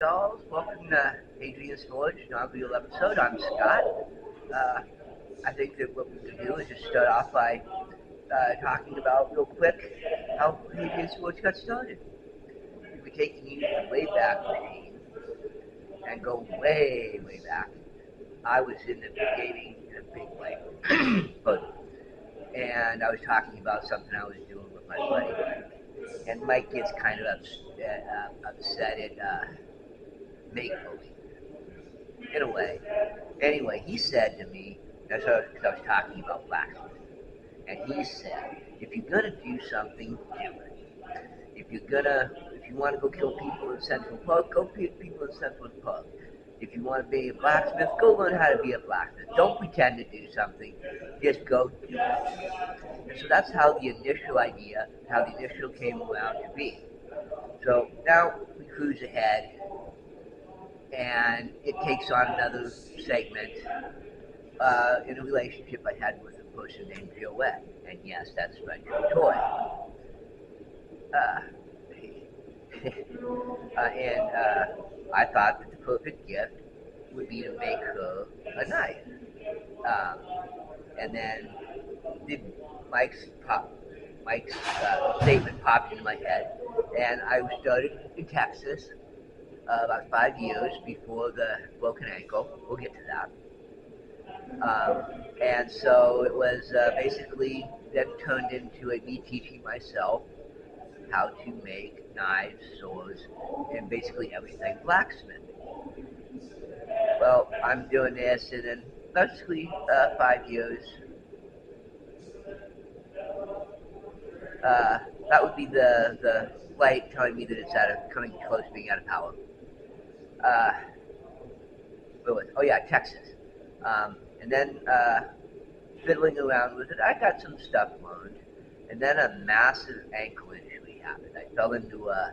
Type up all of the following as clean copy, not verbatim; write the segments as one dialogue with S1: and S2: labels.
S1: Dolls, welcome to Hadrian's Village, inaugural episode. I'm Scott. Uh, I think that what we can do is just start off by talking about, real quick, how Hadrian's Village got started. We take you to the way back machine and go way, way back. I was in the gaming in a big way. And I was talking about something I was doing with my buddy Mike. And Mike gets kind of upset at make believe, in a way. Anyway, he said to me, that's because I was talking about blacksmith, and he said, if you're gonna do something, do it. If you want to go kill people in Central Park, go kill people in Central Park. If you want to be a blacksmith, go learn how to be a blacksmith. Don't pretend to do something, just go do it. And so that's how the initial idea, how the initial came around to be. So now we cruise ahead, and it takes on another segment in a relationship I had with a person named Joette. And yes, that's French for toy. Uh, and I thought that the perfect gift would be to make her a knife. Um, and then did Mike's pop, Mike's statement popped into my head, and I started in Texas about 5 years before the broken ankle. We'll get to that. And so it was basically then turned into me teaching myself how to make knives, swords, and basically everything blacksmith. Well, I'm doing this, and then basically 5 years. That would be the light telling me that it's coming close to being out of power. Uh, oh yeah, Texas. And then fiddling around with it, I got some stuff learned, and then a massive ankle injury happened. I fell into a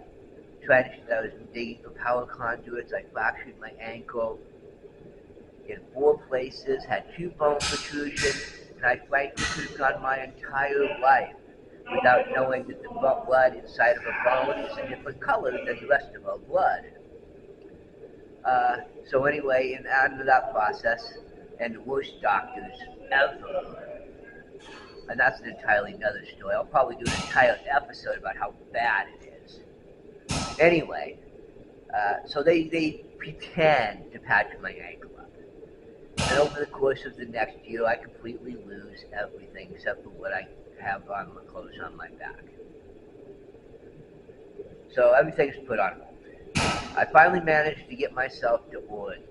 S1: trench that I was digging for power conduits. I fractured my ankle in 4 places, had 2 bone protrusions, and I frankly could have gone my entire life without knowing that the blood inside of a bone is a different color than the rest of our blood. So anyway, in out of that process, and the worst doctors ever, and that's an entirely another story. I'll probably do an entire episode about how bad it is. Anyway, so they pretend to patch my ankle up. And over the course of the next year, I completely lose everything except for what I have on my clothes on my back. So everything's put on hold. I finally managed to get myself to Oregon.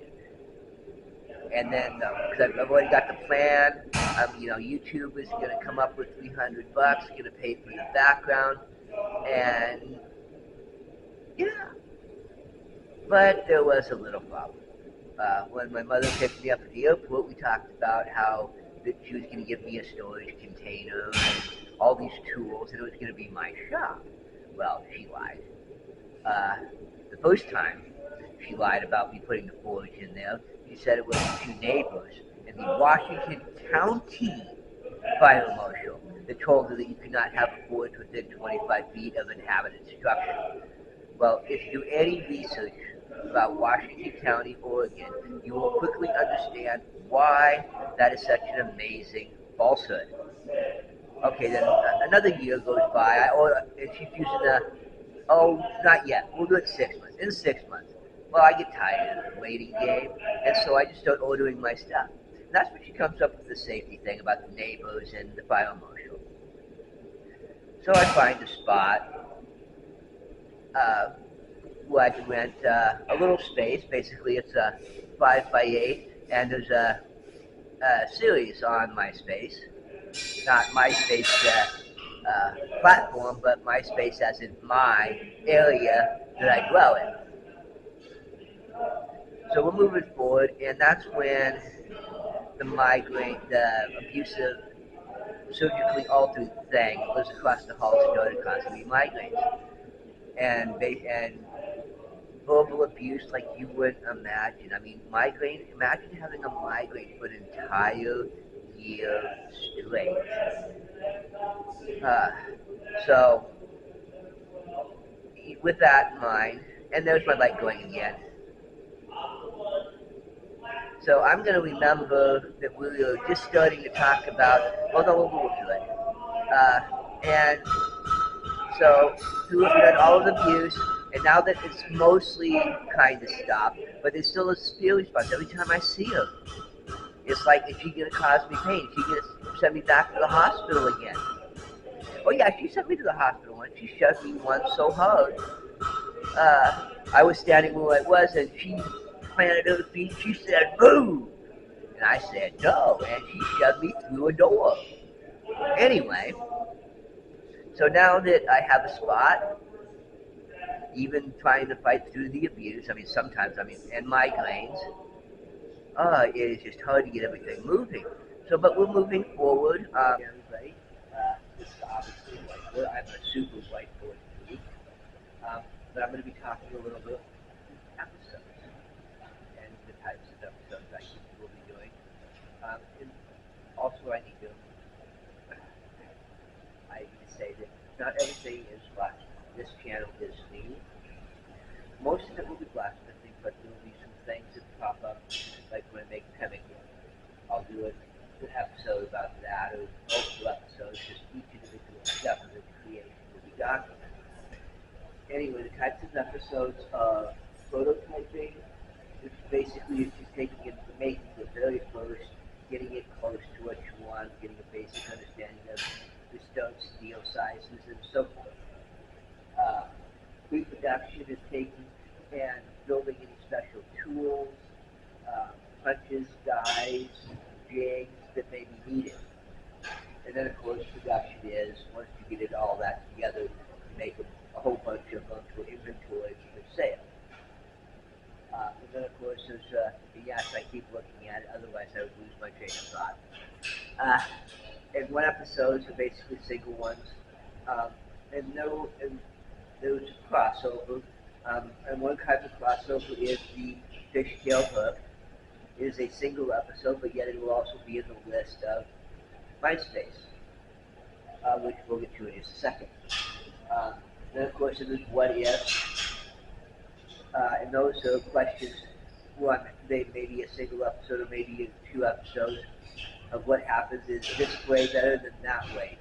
S1: And then, because I've already got the plan, YouTube is going to come up with $300, going to pay for the background, and yeah. But there was a little problem. When my mother picked me up at the airport, we talked about how that she was going to give me a storage container and all these tools, and it was going to be my shop. Well, she lied. The first time, she lied about me putting the forge in there. She said it was 2 neighbors in the Washington County fire marshal that told her that you could not have a forge within 25 feet of inhabited structure. Well, if you do any research about Washington County, Oregon, you will quickly understand why that is such an amazing falsehood. Okay, then another year goes by, and she's using not yet, we'll do it 6 months, in 6 months. Well, I get tired of the waiting game, and so I just start ordering my stuff. And that's when she comes up with the safety thing about the neighbors and the fire marshal. So I find a spot where I can rent a little space. Basically, it's a 5x8, and there's a series on MySpace. Not MySpace platform, but MySpace as in my area that I dwell in. So we're moving forward, and that's when the abusive, surgically altered thing that lives across the hall started causing me migraines. And verbal abuse like you wouldn't imagine. I mean, imagine having a migraine for an entire year straight. So, with that in mind, And there's my light going again. So I'm going to remember that we were just starting to talk about, well, no, we'll move to it. And so through looking at all of the views, and now that it's mostly kind of stopped, but there's still a few response. Every time I see her, it's like, is she going to cause me pain? Is she going to send me back to the hospital again? Oh yeah, she sent me to the hospital once. She shoved me once so hard. I was standing where I was, and she planted her feet. She said, "Move," and I said, "No," and she shoved me through a door. Anyway, so now that I have a spot, even trying to fight through the abuse, sometimes, and migraines, it is just hard to get everything moving. So, but we're moving forward. Everybody, this is obviously whiteboard. I'm a super whiteboard geek. But I'm going to be talking a little bit about episodes and the types of episodes I will be doing. And also, I need to say that not everything is black. This channel is new. Most of it will be blacksmithing, but there will be some things that pop up, like when I make pemmican. I'll do an episode about that, or multiple episodes, just each individual step of the creation will be documented. Anyway, the types of episodes are prototyping, which basically is just taking it, making the very first, getting it close to what you want, getting a basic understanding of the stone steel sizes and so forth. Pre-production is taking and building any special tools, punches, dies, jigs that may be needed. And then, of course, production is, once you get it all that together, you make a whole bunch of them to inventory for sale. And then, of course, there's, yes, I keep looking at it, otherwise I would lose my train of thought. And one episode are basically single ones. And there's a crossover. And one type of crossover is the fishtail hook. It is a single episode, but yet it will also be in the list of MySpace, which we'll get to in just a second. Then, of course, there's what if, and those are questions. One, they may be a single episode or maybe 2 episodes of what happens is this way better than that way.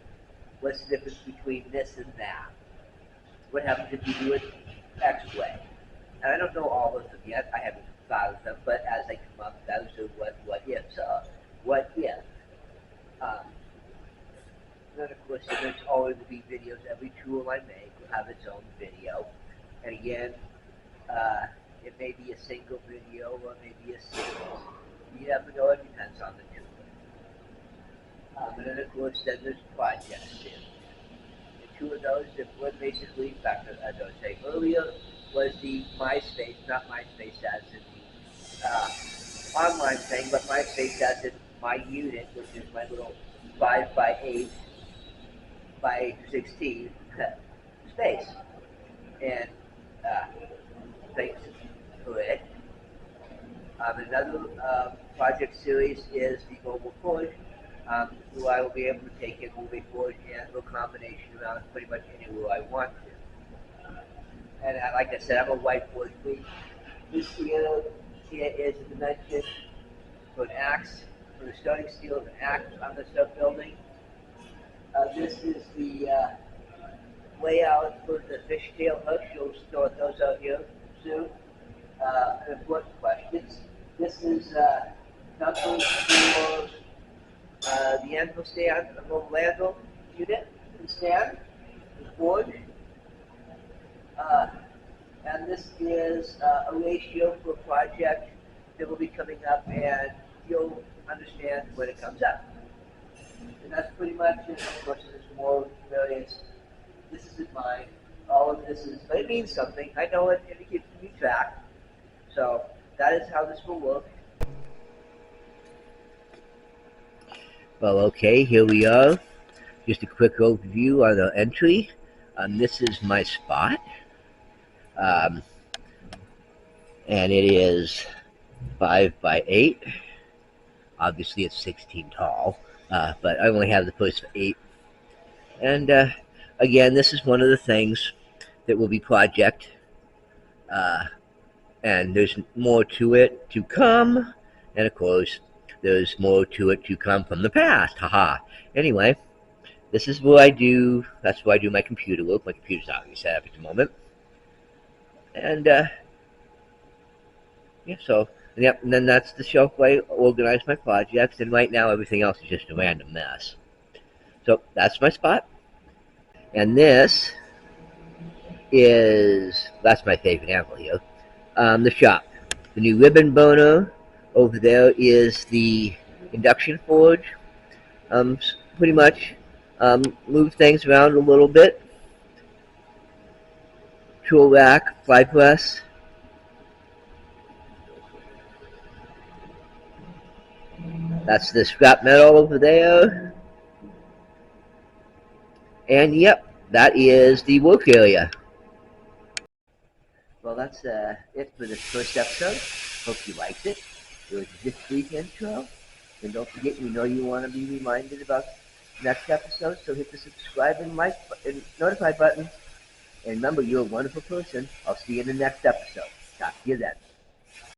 S1: What's the difference between this and that? What happens if you do it X way? And I don't know all of them yet. I haven't thought of them, but as they come up, those are what ifs are. What if? Then, of course, there's always will be videos. Every tool I make will have its own video. And again, it may be a single video or maybe a series. You never know. It depends on the tool. And then, of course, then there's projects. The 2 of those that were basically, in fact, as I was saying earlier, was the MySpace, not MySpace as in the online thing, but MySpace as in my unit, which is my little 5x8 by 16 space. And thanks for it. Another project series is the Mobile Forge, who I will be able to take in moving forward and a combination around pretty much anywhere I want to. And like I said, I'm a whiteboard geek. This here is a dimension for an axe, for the starting steel of an axe on the stuff building. This is the layout for the fishtail hooks. You'll sort those out here soon. Important questions. This is numbers for the anvil stand, the mobile anvil unit, the stand, the forge. And this is a ratio for a project that will be coming up, and you'll understand when it comes up. And that's pretty much it. Of course, there's more various. This isn't mine. All of this is, but it means something. I know it, and it keeps me track. So that is how this will work. Well, okay, here we are. Just a quick overview on the entry. This is my spot. And it is 5x8. Obviously, it's 16 tall, but I only have the first 8. And again, this is one of the things that will be project Uh, and there's more to it to come. And of course, there's more to it to come from the past. Haha. Anyway, this is what I do. That's where I do my computer work. My computer's already set up at the moment. And yeah, so yep. And then that's the shelf where I organize my projects. And right now, everything else is just a random mess. So that's my spot. And this is that's my favorite animal here. The shop. The new ribbon burner. Over there is the induction forge. Pretty much move things around a little bit. Tool rack, fly press. That's the scrap metal over there. And yep, that is the work area. Well, that's it for this first episode. Hope you liked it. It was just a brief intro. And don't forget, you want to be reminded about next episode, so hit the subscribe and like and notify button. And remember, you're a wonderful person. I'll see you in the next episode. Talk to you then.